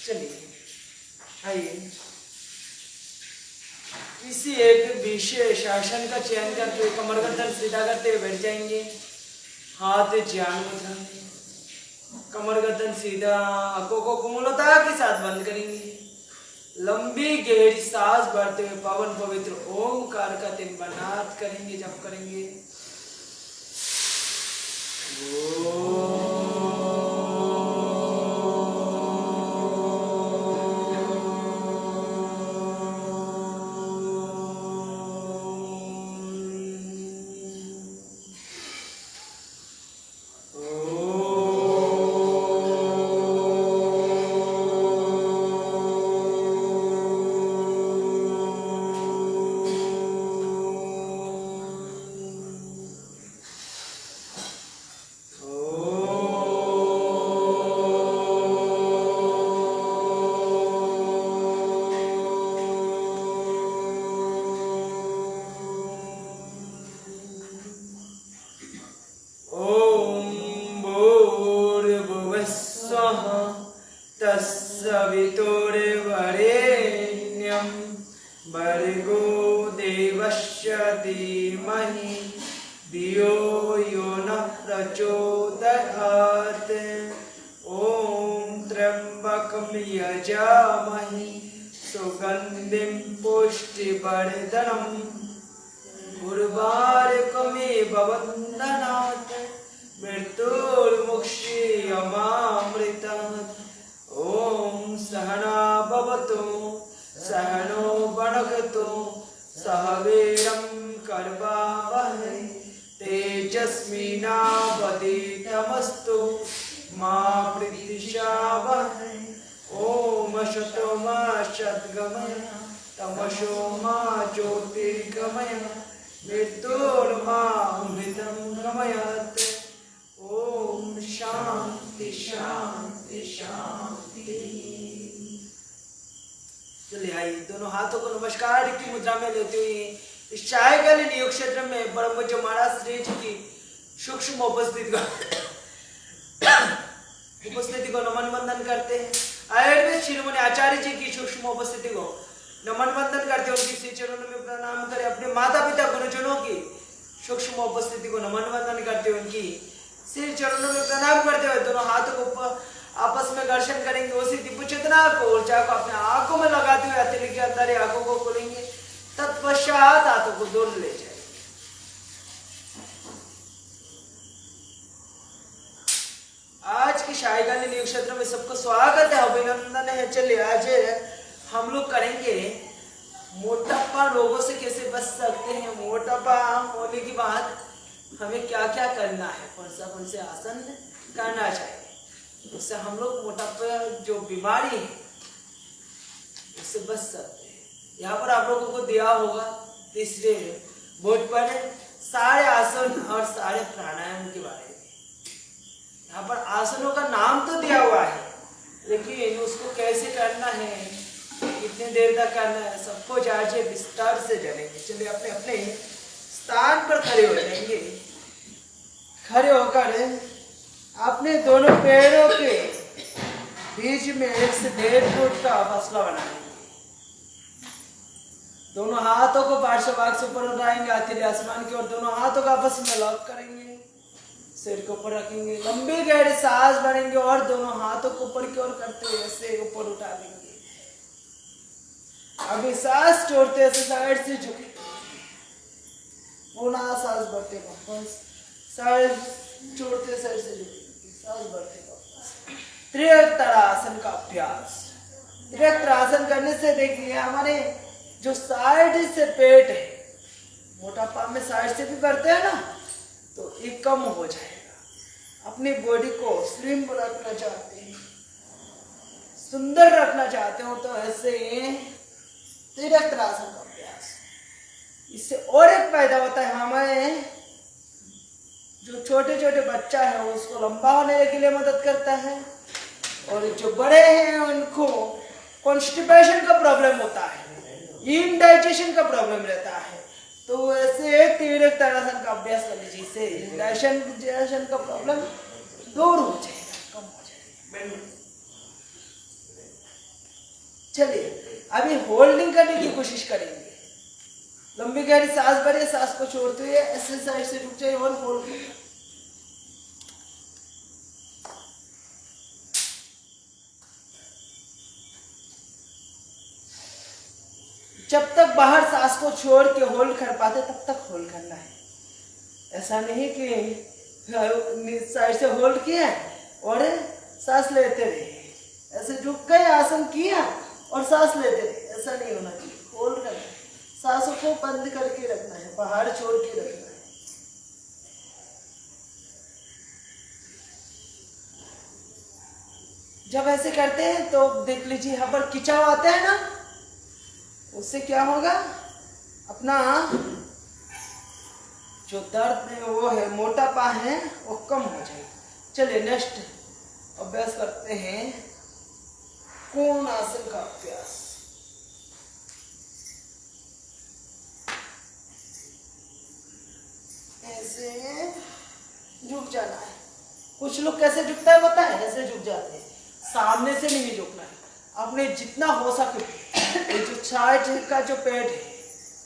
चलिए आइए किसी एक विशेष आसन का चयन करते हुए कमर गर्दन सीधा करते हुए बैठ जाएंगे। हाथ ज्ञान मुद्रा में, कमर गर्दन सीधा, आंखों को कोमलता के साथ बंद करेंगे। लंबी गहरी सांस भरते हुए पवन पवित्र ओमकार का 3 बार नाद करेंगे, जप करेंगे। तत्सवितुर्वरेण्यं भर्गो देवस्य धीमहि धियो यो नः प्रचोदयात्। ॐ त्र्यम्बकं यजामहे सुगन्धिं पुष्टिवर्धनम् उर्वारुकमिव बन्धनात् मृत्युर्मुक्षीयमामृतात्। ॐ सहना भवतु सहनो भुनक्तु सह वीर्यं करवावहै तेजस्विनावधीतमस्तु मा विद्विषावहै। ॐ असतो मा सद्गमय तमसो मा ज्योतिर्गमय मृत्योर्मामृतं गमयत्। ओम शांति शांति शांति। चलिए आइए दोनों हाथों को नमस्कार की मुद्रा में लेते हुए इस छायाकालीन योग क्षेत्र में परम पूज्य महाराज श्री जी की सूक्ष्म उपस्थिति को नमन वंदन करते हैं। आयुर्वेद शिरोमणि आचार्य जी की सूक्ष्म उपस्थिति को नमन वंदन करते हैं। उनकी श्री चरणों में प्रणाम करें। अपने माता पिता गुरुजनों की सूक्ष्म उपस्थिति को नमन वंदन करते हुए उनकी श्री चरणों में प्रणाम करते हुए दोनों हाथों को आपस में घर्षण करेंगे। उसी दिव्य चेतना को ऊर्जा को अपने आंखों में लगाते हुए हथेली के अंदर आंखों को खोलेंगे। तत्पश्चात हाथों को दूर ले जाएंगे। आज की शायकालीन योग क्षेत्र में सबको स्वागत है, अभिनंदन है। चलिए आज हम लोग करेंगे मोटापा रोगों से कैसे बच सकते हैं। मोटापा होने के बाद हमें क्या क्या करना है, कौन से आसन करना चाहिए, उससे हम लोग मोटापा जो बीमारी है उससे बच सकते हैं। यहाँ पर आप लोगों को दिया होगा तीसरे बोर्ड पर सारे आसन और सारे प्राणायाम के बारे में। यहाँ पर आसनों का नाम तो दिया हुआ है, लेकिन उसको कैसे करना है, कितनी देर तक करना है, सबको आज विस्तार से जानेंगे। चलिए अपने अपने स्थान पर खड़े हो जाएंगे। खड़े होकर अपने दोनों पैरों के बीच में 1 से 1.5 फुट का फासला बनाएंगे। दोनों हाथों को पार्श्वभाग से ऊपर उठाएंगे, हथेली आसमान की ओर। दोनों हाथों को आपस में लॉक करेंगे, सिर को ऊपर रखेंगे, लंबी गहरी सांस भरेंगे और दोनों हाथों को ऊपर की ओर करते हुए ऐसे ऊपर उठा देंगे। अभी सांस छोड़ते ऐसे साइड से झुके, पुनः सांस भरते वापस, सांस छोड़ते साइड से झुके, सांस भरते वापस। त्रिनेत्रासन का अभ्यास। त्रिनेत्रासन करने से देखिए हमारे जो साइड से पेट है, मोटापा में साइड से भी करते हैं ना, तो ये कम हो जाएगा। अपनी बॉडी को स्लिम रखना चाहते हैं, सुंदर रखना चाहते हो, तो ऐसे त्रिनेत्रासन का अभ्यास। इससे और एक फायदा होता है, हमारे जो छोटे छोटे बच्चा है उसको लंबा होने के लिए मदद करता है, और जो बड़े हैं उनको कॉन्स्टिपेशन का प्रॉब्लम होता है, इनडाइजेशन का प्रॉब्लम रहता है। तो ऐसे त्रिनेत्रासन का अभ्यास करने से डाइजेशन का प्रॉब्लम दूर हो जाएगा, कम हो जाएगा। चलिए अभी होल्डिंग करने की कोशिश करेंगे। लंबी गहरी सांस भरिए, सांस को छोड़ते हुए ऐसे साइड से रुक जाइए और होल्ड करिए। जब तक बाहर सांस को छोड़ के होल्ड कर पाते तब तक होल्ड करना है। ऐसा नहीं कि साइड से होल्ड किया और सांस लेते रहे, ऐसे झुक गए आसन किया और सांस लेते रहे, ऐसा नहीं होना चाहिए। होल्ड करना है, सांसों को बंद करके रखना है, बाहर छोड़ के रखना है। जब ऐसे करते हैं तो देख लीजिए यहाँ पर खिंचाव आता है ना, उससे क्या होगा, अपना जो दर्द है वो है मोटापा है वो कम हो जाएगा। चलिए नेक्स्ट अभ्यास करते हैं कोण आसन का अभ्यास। ऐसे झुक जाना है। कुछ लोग कैसे झुकता है पता है, ऐसे झुक जाते हैं, सामने से नहीं झुकना है। आपने जितना हो सके ये जो साइड का जो पेट है,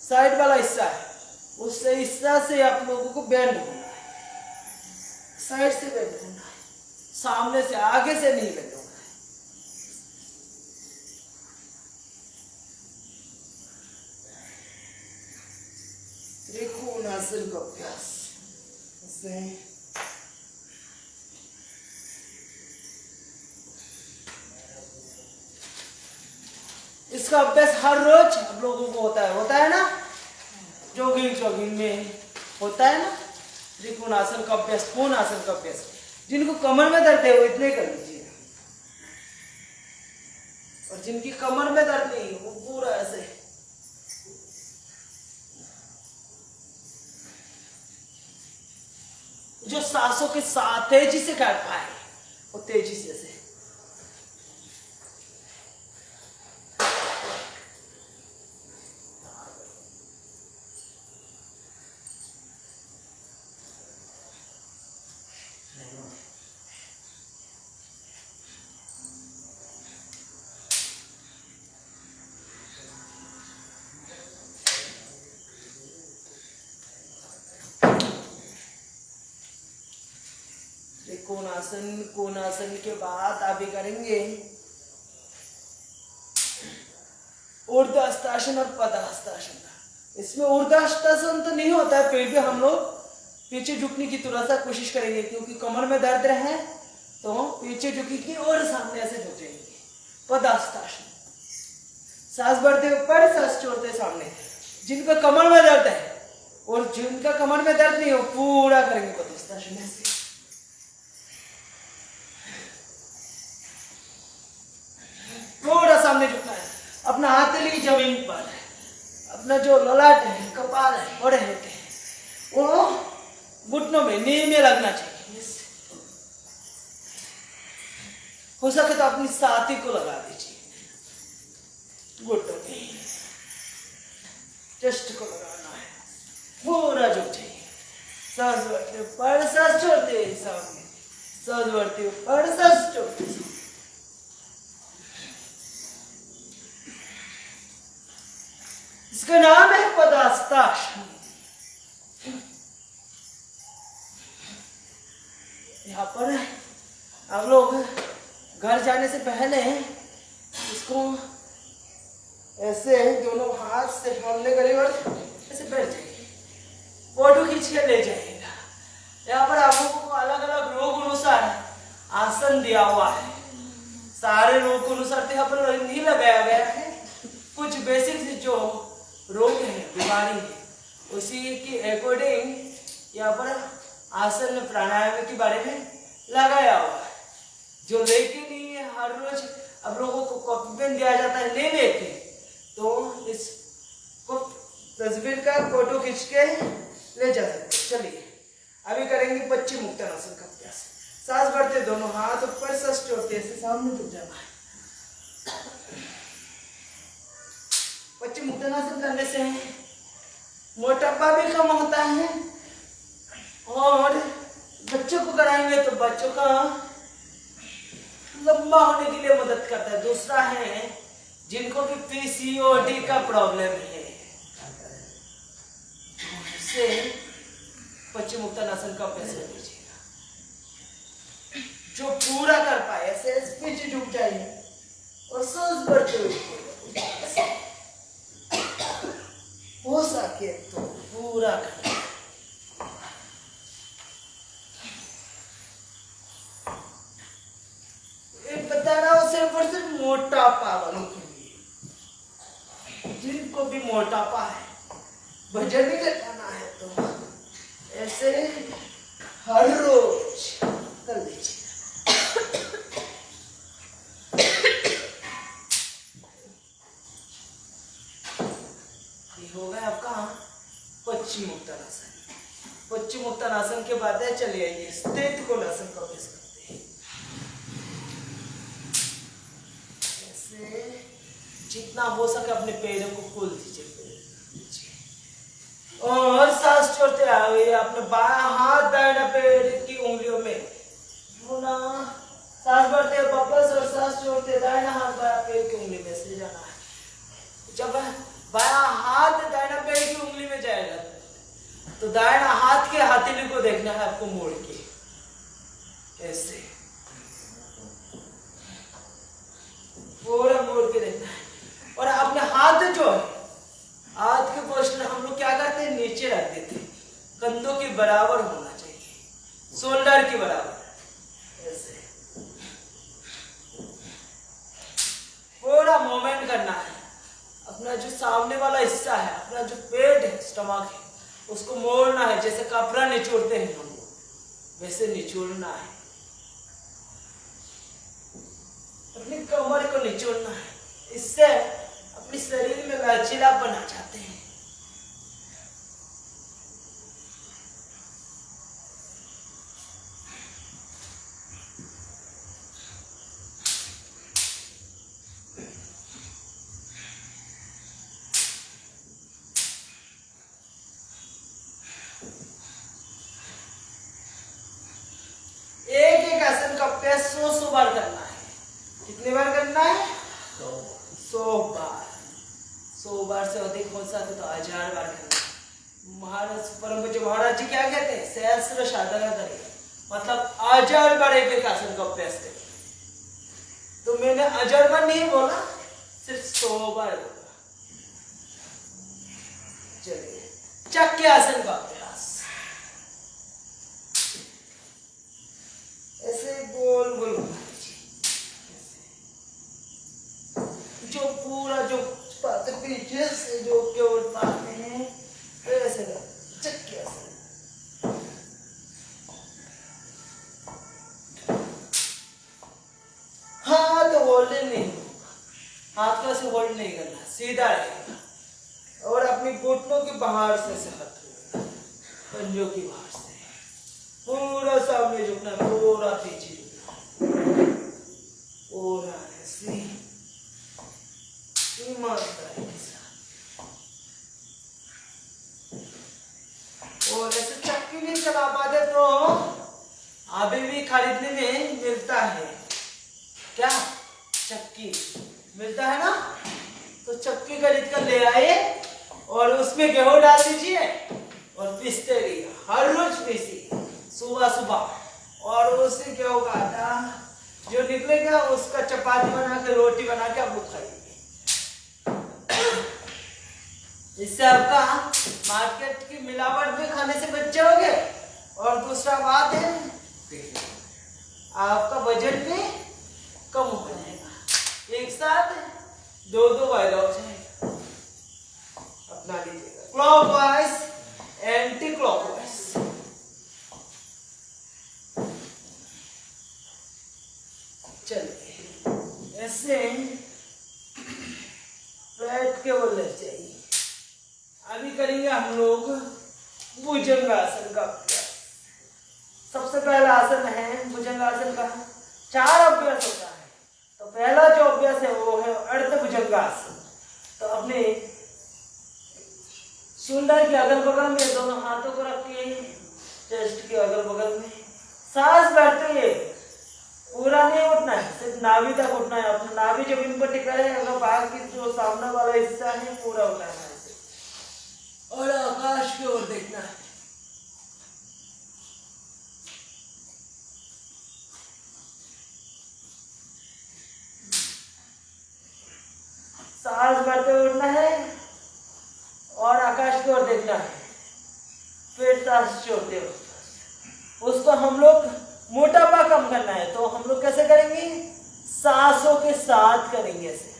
साइड वाला हिस्सा है, उस हिस्सा से आप लोगों को बेंड होना है, साइड से बेंड होना है, सामने से आगे से नहीं बेंड होना है। त्रिकोण आसन का अभ्यास। इसका अभ्यास हर रोज आप लोगों को होता है ना, जॉगिंग में होता है ना त्रिकोण आसन का अभ्यास, कोण आसन का अभ्यास। जिनको कमर में दर्द है वो इतने कर लीजिए, और जिनकी कमर में दर्द नहीं वो पूरा ऐसे। जो सांसों के साथ तेजी से कर पाए वो तेजी से ऐसे। कोण आसन के बाद अभी करेंगे ऊर्ध्वहस्तासन और पद्महस्तासन। इसमें ऊर्ध्वहस्तासन तो नहीं होता है, फिर भी हम लोग पीछे झुकने की थोड़ा सा कोशिश करेंगे, क्योंकि कमर में दर्द रहे तो पीछे झुकेंगे और सामने ऐसे झुक जाएंगे। पद्महस्तासन, सांस भरते ऊपर, सांस छोड़ते सामने। जिनका कमर में दर्द है और जिनका कमर में दर्द नहीं हो पूरा करेंगे पद्महस्तासन ऐसे। थोड़ा सामने झुकना है, अपना हाथ ली जमीन पर, अपना जो ललाट है, कपाल है, बड़े होते हैं वो घुटनों में, नी में लगना चाहिए। हो सके तो अपनी साथी को लगा दीजिए, घुटनों में, चेस्ट को लगाना है, पूरा झुक जाइए। सांस भरते ऊपर, सांस छोड़ते सामने, सांस भरते ऊपर, सांस छोड़ते सामने। इसका नाम है पद्महस्तासन। यहाँ पर हम लोग घर जाने से पहले इसको ऐसे दोनों हाथ से पकड़ने करीब और ऐसे बैठ जाइए, फोटो खींच के ले जाइएगा। यहाँ पर आप लोगों को अलग अलग रोग अनुसार आसन दिया हुआ है, सारे रोग अनुसार यहाँ पर नहीं लगाया गया है। कुछ बेसिक जो रोग है, बीमारी है, उसी के अकॉर्डिंग यहाँ पर आसन प्राणायाम के बारे में लगाया हुआ है। जो लेके नहीं है हर रोज अब लोगों को कॉपी पेन दिया जाता है, ले लेते, तो इस तस्वीर का फोटो खींच के ले जा सकते। चलिए अभी करेंगे पश्चिमोत्तानासन का अभ्यास। सांस भरते दोनों हाथ ऊपर, सांस छोड़ते ऐसे सामने झुक जाना है। पश्चिमोत्तानासन करने से मोटापा भी कम होता है, और बच्चों को कराएंगे तो बच्चों का लंबा होने के लिए मदद करता है। दूसरा है जिनको भी पीसीओडी का प्रॉब्लम है उससे पश्चिमोत्तानासन का अभ्यास कर लीजिएगा। जो पूरा कर पाए ऐसे पीछे झुक जाइए और सांस भरते हुए हो सके तो पूरा कर। बता रहा हूं सिर्फ मोटापा वालों के लिए, जिनको भी मोटापा है, वजन भी घटाना है तो ऐसे हर रोज कर लीजिए। ये हो गया आपका पश्चिमोत्तानासन। पश्चिमोत्तानासन के बाद चलिए आइए स्थित कोणासन का अभ्यास करते हैं। ऐसे जितना हो सके अपने पैरों को खोल दीजिए और सांस छोड़ते आइए। अपने बायां हाथ दाहिना पैर की उंगलियों में सांस भरते वापस और सांस छोड़ते दाहिना हाथ बायां पैर की उंगली में से जाना है। जब बायां हाथ दाहिना पैर की उंगली में जाएगा तो दाहिना हाथ के हथेली को देखना है आपको मोड़ के, ऐसे पूरा मोड़ के देखना है। और अपने हाथ जो है, हाथ के पोस्टर हम लोग क्या करते हैं, नीचे रख देते हैं, कंधों के बराबर होना चाहिए, शोल्डर के बराबर, ऐसे पूरा मूवमेंट करना है। अपना जो सामने वाला हिस्सा है, अपना जो पेट है, स्टमक है, उसको मोड़ना है। जैसे कपड़ा निचोड़ते हैं हम लोग, वैसे निचोड़ना है। अपनी कमर को निचोड़ना है। इससे अपने शरीर में लचीलापन आ जाते हैं। एक एक आसन का अभ्यास 100 बार करना है। कितनी बार करना है? 100 बार। 100 बार से अधिक हो सके तो 1000 बार करना। महाराज परम पूज्य महाराज जी क्या कहते हैं? सहस्र साधना करें, मतलब 1000 बार एक एक आसन का अभ्यास करें। तो मैंने 1000 बार नहीं बोला, सिर्फ 100 बार बोला। चलिए चक्र आसन का अभ्यास। ऐसे गोल गोल जो पूरा जो पीछे से जो केवल पाते हैं ऐसे चक्के से। हाथ होल्ड नहीं, हाथ का से होल्ड नहीं करना, सीधा रहेगा और अपनी घुटनों के बाहर से हाथ पंजों की बाहर से पूरा सामने झुकना, पूरा पीछे झुकना, पूरा ऐसे ईमानदारी के साथ। और ऐसे चक्की नहीं चला पाते तो अभी भी खरीदने में मिलता है, क्या चक्की मिलता है ना, तो चक्की खरीद कर ले आए और उसमें गेहूं डाल दीजिए और पीसते रहिए। हर रोज पीसिए सुबह सुबह, और उसी गेहूं का आटा जो निकलेगा उसका चपाती बना के, रोटी बना के आप लोग खाइए। इससे आपका मार्केट की मिलावट भी खाने से बच जाओगे और दूसरा बात है आपका बजट भी कम हो जाएगा। एक साथ 2 फायदा हो जाएगा। अपना लीजिएगा क्लॉकवाइज, एंटी क्लॉकवाइज। चलिए ऐसे बैठ के बोलना चाहिए। अभी करेंगे हम लोग भुजंगासन का अभ्यास। सबसे पहला आसन है भुजंगासन का। 4 अभ्यास होता है, तो पहला जो अभ्यास है वो है अर्ध भुजंगासन। तो अपने शोल्डर के अगल बगल में दोनों हाथों को रखिए, चेस्ट के अगल बगल में। सांस भरते हुए पूरा नहीं उठना है, सिर्फ नाभि तक उठना है। अपना नाभि जमीन पर टिका रहेगा, बाकी जो सामने वाला हिस्सा है पूरा उठाना है और आकाश की ओर देखना है। सांस भरते हुए उठना है और आकाश की ओर देखना है, फिर सांस छोड़ते हुए। उसको हम लोग मोटापा कम करना है, तो हम लोग कैसे करेंगे? सांसों के साथ करेंगे ऐसे।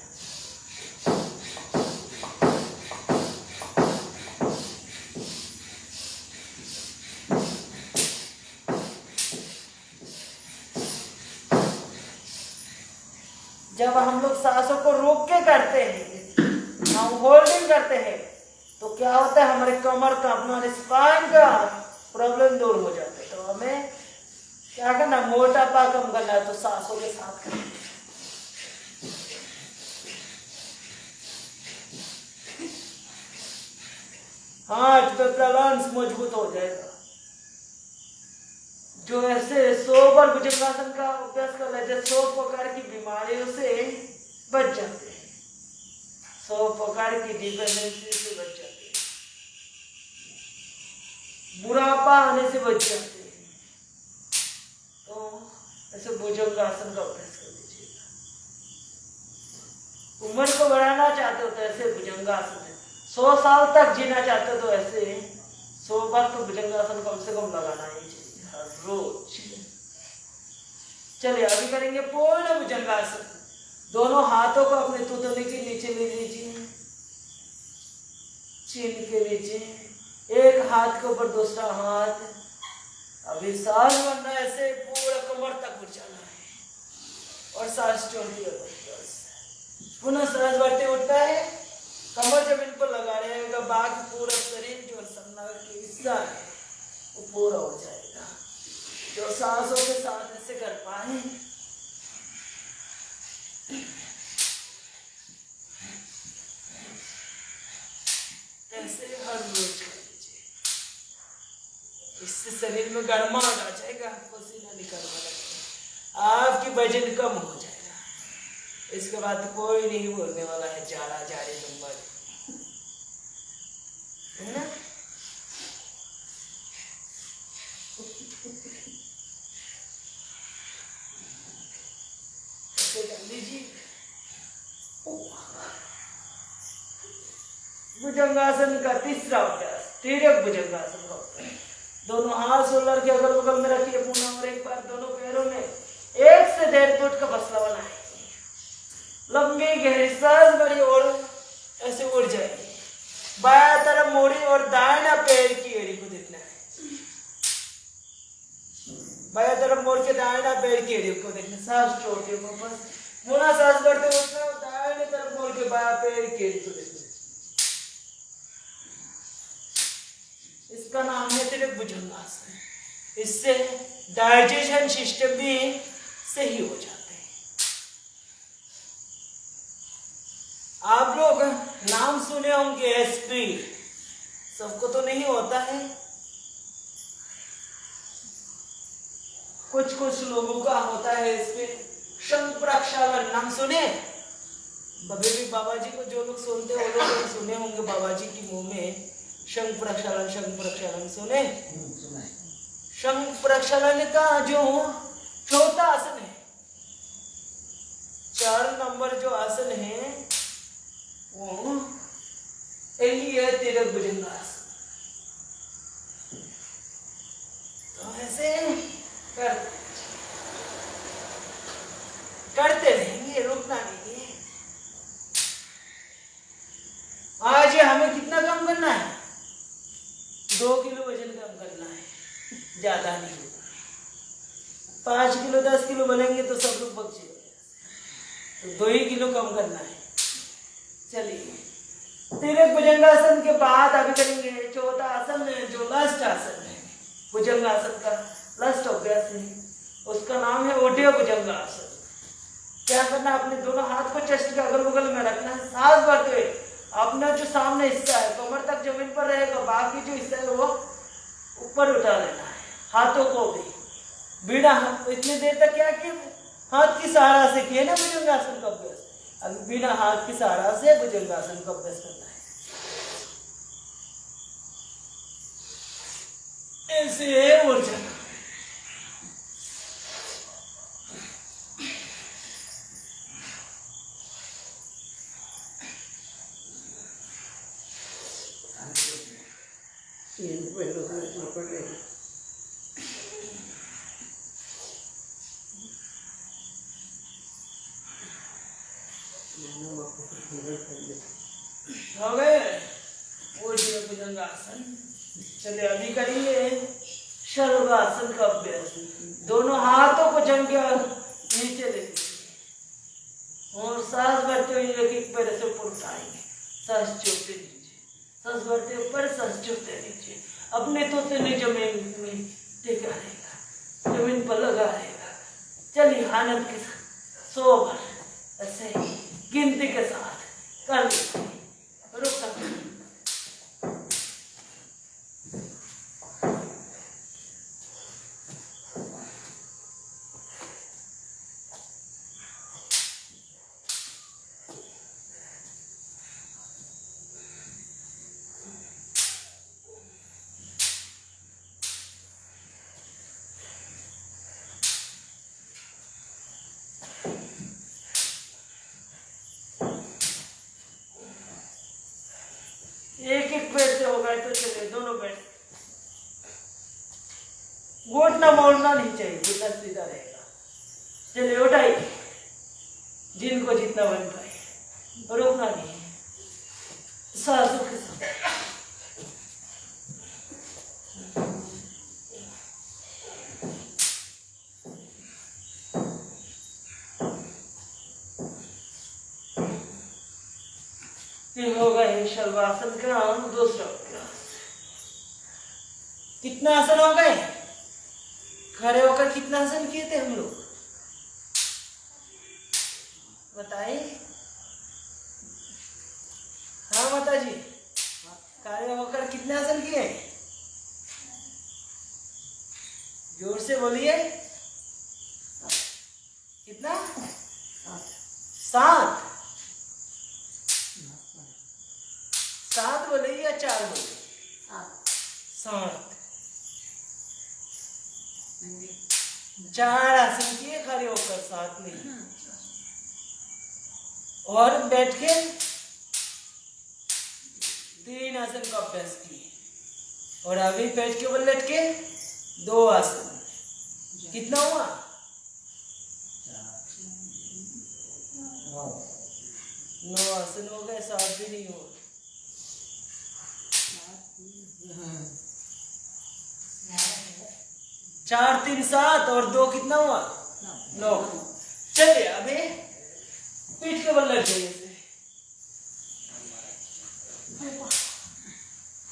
जब हम लोग सांसों को रोक के करते हैं, हम होल्डिंग करते हैं, तो क्या होता है? हमारे कमर का, अपना स्पाइन का प्रॉब्लम दूर हो जाता है। तो हमें क्या करना? मोटापा कम करना है, तो सांसों के साथ करना है। हार्ट पे बैलेंस मजबूत हो जाएगा। जो ऐसे 100 बार भुजंगासन का अभ्यास कर रहे थे, 100 प्रकार की बीमारियों से बच जाते हैं, 100 प्रकार की डिपेंडेंसी से बच जाते हैं, बुढ़ापा आने से बच जाते हैं। तो ऐसे भुजंगासन का अभ्यास कर लीजिएगा। उम्र को बढ़ाना चाहते हो तो ऐसे भुजंगासन है। 100 साल तक जीना चाहते हो तो ऐसे 100 बार तो भुजंगासन कम से कम लगाना ही चाहिए हर रोज। चलिए अभी करेंगे पूर्ण भुजंगासन। दोनों हाथों को अपने थुथुने के नीचे ले लीजिए, चिन के नीचे, एक हाथ के ऊपर दूसरा हाथ। अभी सांस भरना है, ऐसे पूरा कमर तक उठाना है और सांस छोड़ती है। पुनः सांस भरते उठता है, कमर जमीन पर लगा रहेगा, बाकी पूरा शरीर जो सन्ना के हिस्सा है वो पूरा हो जाएगा। जो सांसों के साथ ऐसे कर पाए, ऐसे हर रोज कर लीजिए। इससे शरीर में गर्माहट आ जाएगा, पसीना निकलने लगेगा, आपकी वजन कम हो जाएगा। इसके बाद कोई नहीं बोलने वाला है जाड़ा जाड़े नंबर, है ना? ऐसे कर लीजिए। भुजंगासन का तीसरा अभ्यास, तिर्यक भुजंगासन का अभ्यास। दोनों हाथ शोल्डर के अगल बगल में रखिए पुनः, और एक बार दोनों पैरों में 1 से 1.5 फुट का बसला बनाए। लंबी गहरी सांस भरी और ऐसे उड़ जाएगी। बाया तरफ मोड़ी और दाहिना पैर की एड़ी को देखना है। बाया तरफ मोड़ के दाहिना पैर की एड़ी को देखना। सांस छोड़ते वापस, पुनः सांस करते उठना, दाहिने तरफ मोड़ के बाया पैर की एड़ी को देखना। इसका नाम है तिर्यक भुजंगासन। इससे डाइजेशन सिस्टम भी सही हो जाता है। आप लोग नाम सुने होंगे एसपी, सबको तो नहीं होता है, कुछ कुछ लोगों का होता है। इसमें शंख प्रक्षालन नाम सुने? कभी भी बाबा जी को जो लोग सुनते हो वो लोग सुने होंगे बाबा जी की मुंह में शंख प्रक्षालन, शंख प्रक्षालन सुने? शंख प्रक्षालन का जो चौथा आसन है, 4 नंबर जो आसन है वो यही है तिर्यक भुजंगासन। तो ऐसे करते रहेंगे, रुकना नहीं है। आज हमें कितना कम करना है? 2 किलो वजन कम करना है, ज्यादा नहीं होगा। 5 किलो 10 किलो बनेंगे तो सब लोग बच जाएंगे, तो 2 ही किलो कम करना है। चलिए तिर्यक भुजंगासन के बाद अभी करेंगे चौथा आसन है, जो लास्ट आसन है भुजंगासन का लास्ट अभ्यास है, उसका नाम है ओढ़िया भुजंगासन। क्या करना है? अपने दोनों हाथ को चेस्ट के अगल बगल में रखना है। सांस भरते हुए अपना जो सामने हिस्सा है कमर तक जमीन पर रहेगा, बाकी जो हिस्सा है वो ऊपर उठा लेना है। हाथों को भी बिना इतनी देर तक क्या कि हाथ की सहारा से किए ना भुजंगासन का अभ्यास। अब बिना हाथ की सहारा से भुजंगासन का अभ्यास करना है। ऐसे और चलना। हो गए भुजंगासन। चलिए अभी करेंगे शलभासन का अभ्यास। दोनों हाथों को जम के नीचे लेंगे और सांस भरते हुए एक एक पैर से ऊपर उठाएंगे। सांस छोड़ते नीचे, सांस भरते ऊपर, सांस छोड़ते नीचे। अपने तो से जमीन में टिका रहेगा, जमीन पर लगा रहेगा। चलिए आनंद के साथ 100 बार ऐसे गिनती के साथ कर लेते हैं। रुक सकते हैं। एक एक पैर से हो गए तो चलिए दोनों पैर। घुटना मोड़ना नहीं चाहिए, घुटना सीधा रहेगा। चलिए उठाइए जिनको जितना बन पाए, रोकना नहीं है। सांसों के साथ ये होगा ये शलभासन का दूसरा अभ्यास। कितना आसन हो गए? खड़े होकर कितना आसन किए थे हम लोग बताइए। हाँ माता जी, खड़े होकर कितने आसन किए? जोर से बोलिए। कितना? 7। 7 बोले या 4 बोले? 7। 4 आसन किए खड़े होकर, 7 नहीं। और बैठ के 3 आसन का अभ्यास किए। और अभी बैठ के लेट के 2 आसन। कितना हुआ? 9 आसन हो गए। 7 भी नहीं हुआ। 4 3 7 और 2 कितना हुआ? 9। चलिए अभी पीठ के बल लग जाइए।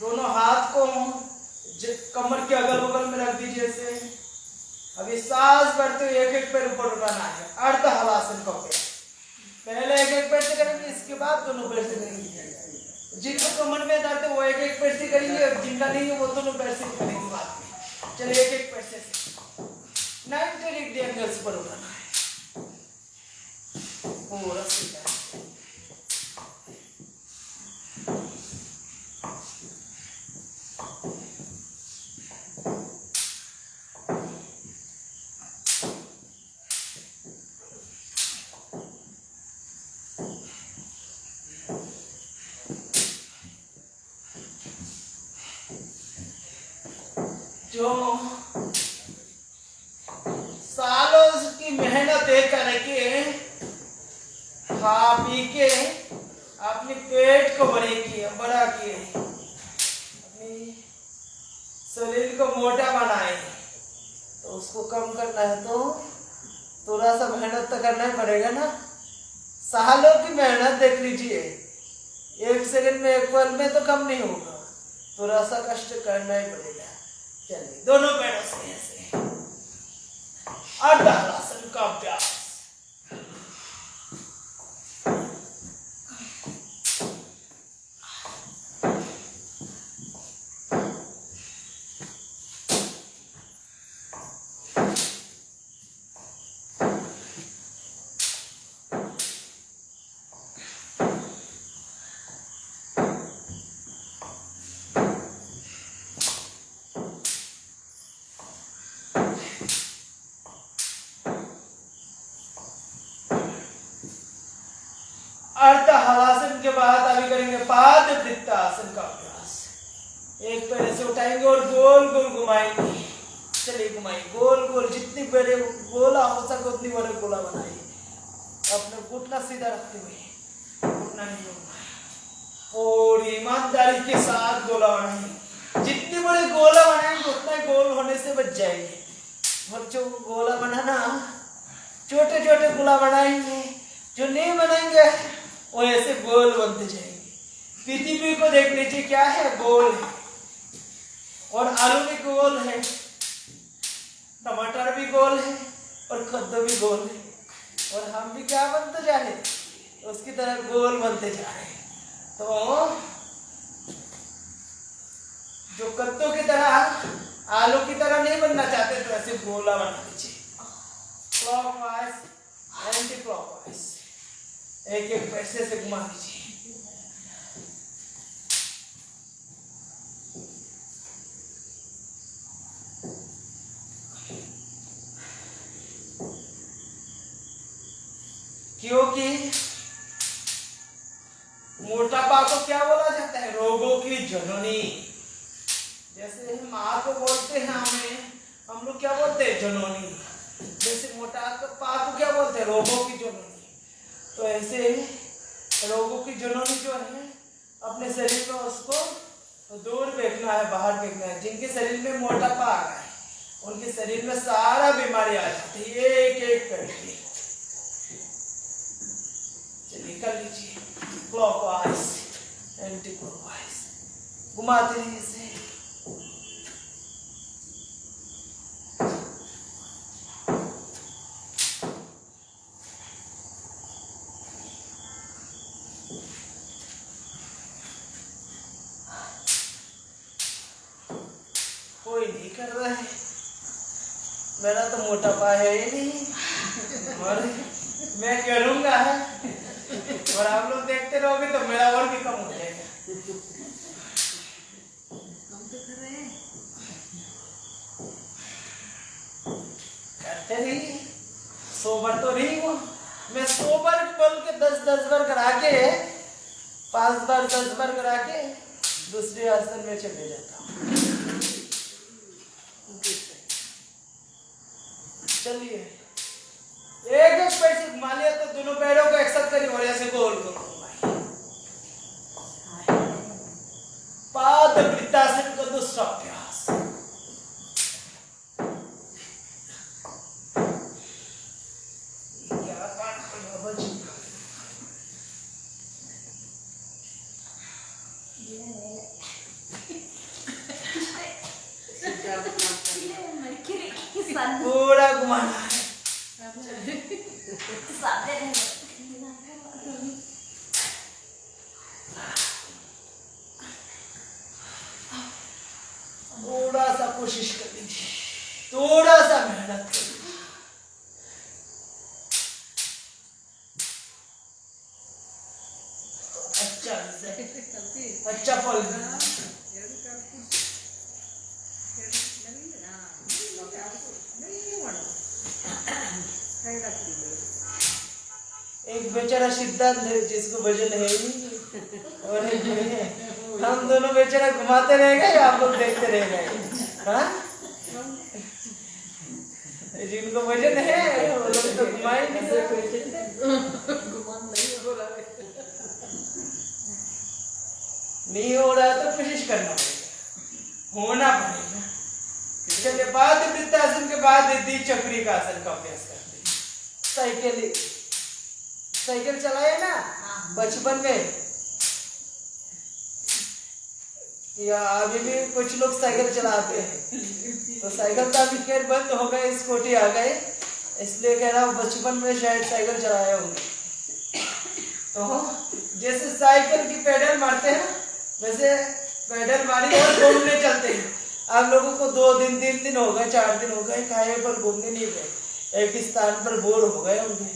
दोनों हाथ को कमर के अगल बगल में रख दीजिए ऐसे। अभी सांस भरते हुए एक एक पैर ऊपर उठाना है। अर्ध हलासन का अभ्यास। पहले एक एक पैर से करेंगे, इसके बाद दोनों पैर से करेंगे। जिनको कमर में दर्द है वो एक एक पैर से करेंगे, और जिनका नहीं है वो दोनों पैर से करेंगे बाद में। चलिए एक एक पैर से 90 डिग्री एंगल्स पर उठाना है पूरा सीधा। जो सालों की मेहनत करके खा पी के अपने पेट को बड़ा किए, अपने शरीर को मोटा बनाए, तो उसको कम करना है तो थोड़ा सा मेहनत तो करना ही पड़ेगा ना। सालों की मेहनत देख लीजिए, 1 सेकंड में 1 पल में तो कम नहीं होगा, थोड़ा सा कष्ट करना ही पड़ेगा। चलिए दोनों पैरों से ऐसे अर्ध हलासन का अभ्यास। अर्ध हलासन के बाद अभी करेंगे पाद वृत्तासन का अभ्यास। एक पैर ऐसे उठाएंगे और गोल गोल घुमाएंगे। चलिए घुमाइए गोल गोल, जितनी बड़े गोला हो सके उतनी बड़े गोला बनाइए। अपने घुटना सीधा रखते हुए, घुटना नहीं होगा, और ईमानदारी के साथ गोला बनाइए। जितनी बड़े गोला बनाएंगे उतना गोल होने से बच जाएंगे। और जो गोला बनाना, छोटे छोटे गोला बनाएंगे, जो नहीं बनाएंगे वो ऐसे गोल बनते जाएंगे। पृथ्वी को देख लीजिए, क्या है? गोल है, और आलू भी गोल है, टमाटर भी गोल है, और कद्दू भी गोल है, और हम भी क्या बनते जा रहे, उसकी तरह गोल बनते जा रहे हैं। तो जो कद्दू की तरह, आलू की तरह नहीं बनना चाहते तो ऐसे गोला बना लीजिए, क्लॉकवाइज एंटी क्लॉकवाइज, एक एक पैसे से घुमा दीजिए। क्योंकि मोटापा को क्या बोला जाता है? रोगों की जननी। जैसे माँ को बोलते हैं हम लोग क्या बोलते हैं? जननी। जैसे मोटापा को क्या बोलते हैं? रोगों की जननी। तो ऐसे रोगों की जननी जो है अपने शरीर में, उसको दूर फेंकना है, बाहर फेंकना है। जिनके शरीर में मोटापा आ गया है उनके शरीर में सारा बीमारी आ जाती है, एक एक करके। चलिए कर लीजिए, क्लॉकवाइज एंटी क्लॉकवाइज घुमाते रहिए इसे। कोई नहीं कर रहा है, मेरा तो मोटापा है ही नहीं, और मैं करूंगा, और आप लोग देखते रहोगे तो मेरा और भी कम हो जाएगा। करते रहिए, सोबर तो नहीं हूँ मैं। सोबर बोल के 10-10 बार करा के, 5 बार 10 बार करा के दूसरे आसन में चले जाता हूँ। चलिए एक एक पैर से घुमा लिया तो दोनों पैरों को एक साथ करिए और ऐसे गोल गोल घुमाइए। पाद वृत्तासन का दूसरा अभ्यास। क्या पूरा घुमाना है। थोड़ा सा कोशिश कर लीजिए, थोड़ा सा मेहनत कर लीजिए। अच्छा फल एक बेचारा सिद्धांत है जिसको वजन है ही नहीं, और एक है। हम दोनों बेचारा घुमाते रह गए, आप लोग देखते रह गए। हाँ, जिनको वजन है वो लोग तो घुमाए नहीं सकते। नहीं हो रहा तो कोशिश करना पड़ेगा, होना पड़ेगा। चलिए बाद वृत्तासन के बाद द्विचक्री का आसन का अभ्यास करते हैं। साइकिल चलाए ना बचपन में, या अभी भी कुछ लोग साइकिल चलाते हैं। तो साइकिल तो अभी खैर बंद हो गए, स्कूटी आ गए, इसलिए कह रहा हूँ बचपन में शायद साइकिल चलाए होंगे। तो जैसे साइकिल की पेडल मारते हैं वैसे पेडल मारी और घूमने चलते हैं। आप लोगों को 2 दिन 3 दिन हो गए, 4 दिन हो गए, कहीं पर घूमने नहीं गए, एक ही स्थान पर बोर हो गए होंगे।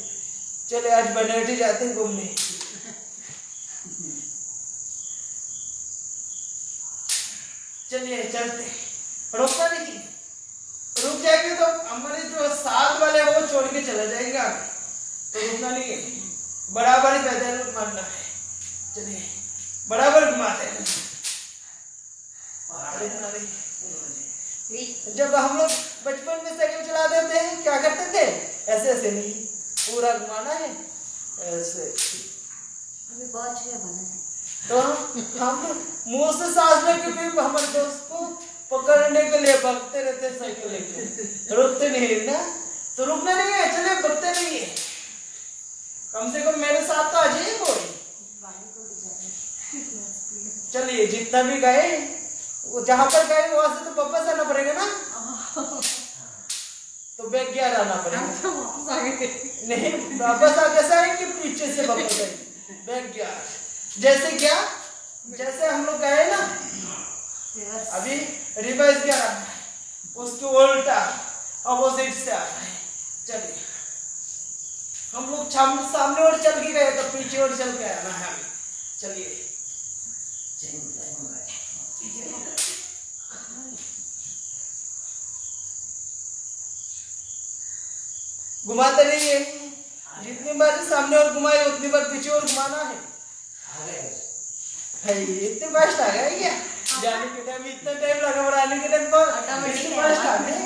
चले आज बनेटी जाते हैं घूमने। चलिए चलते, रोकना नहीं, रुक जाएंगे तो हमारे जो साथ वाले वो छोड़ के चले जाएंगे, तो रुकना नहीं है। बराबर ही पैदल मारना है। चलिए बराबर घुमाते हैं। जब हम लोग बचपन में साइकिल चला देते हैं क्या करते थे, ऐसे ऐसे नहीं, पूरा घुमाना है ऐसे। अभी बहुत जगह बना है तो हम मुंह से सांस लेके भी हमारे दोस्त को पकड़ने के लिए भागते रहते साइकिल लेके, रुकते नहीं ना, तो रुकना नहीं है, चलिए भागते नहीं है, कम से कम मेरे साथ तो आ जाइए कोई। चलिए जितना भी गए वो जहां पर गए वहां से तो वापस आना पड़ेगा ना, तो बैग गियर आना पड़ेगा। वापस आ गए नहीं वापस आ कैसे आएंगे, पीछे से वापस आएंगे बैग गियर। जैसे क्या, जैसे हम लोग गए ना अभी रिवर्स गियर आना है, उसके उल्टा अपोजिट से आना है। चलिए हम लोग सामने और चल के गए तो पीछे और चल के आना है। चलिए घुमाते रहिए, जितनी बार सामने और घुमाए उतनी बार पीछे और घुमाना है। इतने फास्ट आ गया क्या, जाने के टाइम इतना टाइम लगा और आने के टाइम पर इतने फास्ट आ गए,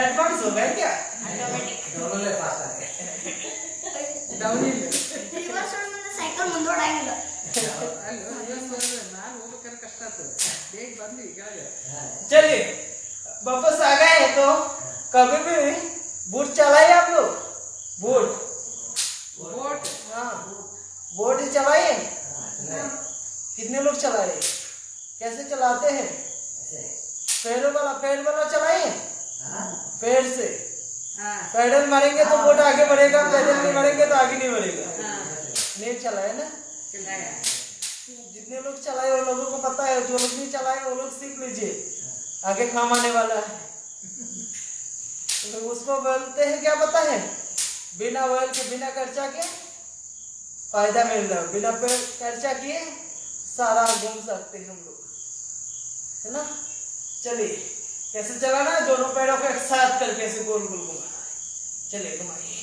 एडवांस हो गए क्या? दोनों ले फास्ट आ गए। डाउनहिल रिवर्स में साइकिल ಮುಂದೋಡಾಗಿಲ್ಲ ನಾನು ಹೋಗ್ಬೇಕಾದ್ರೆ ಕಷ್ಟ ಆಗ್ತದೆ, ಬೇಗ ಬಂದು ಈಗ चलिए वापस आ गए हैं तो कभी भी बोट चलाए आप लोग, बोट बोट हाँ बोट ही चलाए, कितने लोग चलाए, कैसे चलाते हैं, पैर वाला चलाए, पैर से पैडल मारेंगे तो बोट आगे बढ़ेगा, पैदल नहीं मारेंगे तो आगे नहीं बढ़ेगा। नहीं चलाए ना, जितने लोग चलाए उन लोगों को पता है, जो लोग नहीं चलाए वो लोग सीख लीजिए, आगे काम आने वाला है। तो उसको बोलते हैं क्या पता है, बिना ऑयल के बिना खर्चा के फायदा मिल रहा है, बिना खर्चा किए सारा घूम सकते हैं हम लोग, है ना। चलिए कैसे चलाना है, दोनों पैरों को एक साथ करके ऐसे गोल गोल घुमाना है। चलिए घुमाइए,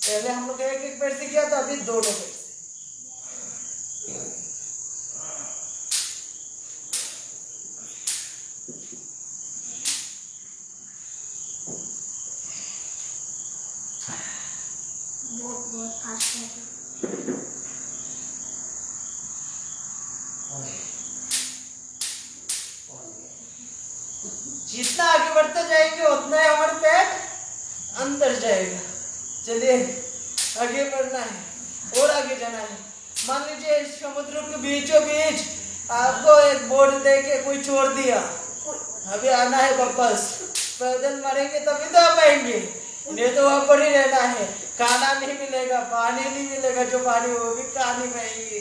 पहले हम लोग एक एक पैर से किया था, अभी दोनों पैर से। बहुत फास्ट है जितना आगे बढ़ते जाएंगे उतना ही हमारे पैर अंदर जाएगा। चलिए आगे बढ़ना है और आगे जाना है। मान लीजिए समुद्र के बीचों बीच आपको एक बोर्ड दे के कोई छोड़ दिया, अभी आना है वापस, पैदल मारेंगे तभी तो आ पाएंगे, नहीं तो वहां पर ही रहना है। खाना नहीं मिलेगा, पानी नहीं मिलेगा, जो पानी वो भी खा नहीं पाएंगे,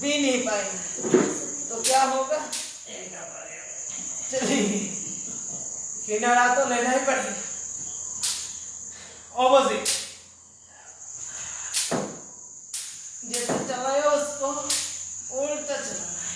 पी नहीं पाएंगे, तो क्या होगा। चलिए किनारा तो लेना ही पड़ेगा, ऑपोजिट जैसे चलाया उसको उल्टा चलाना है।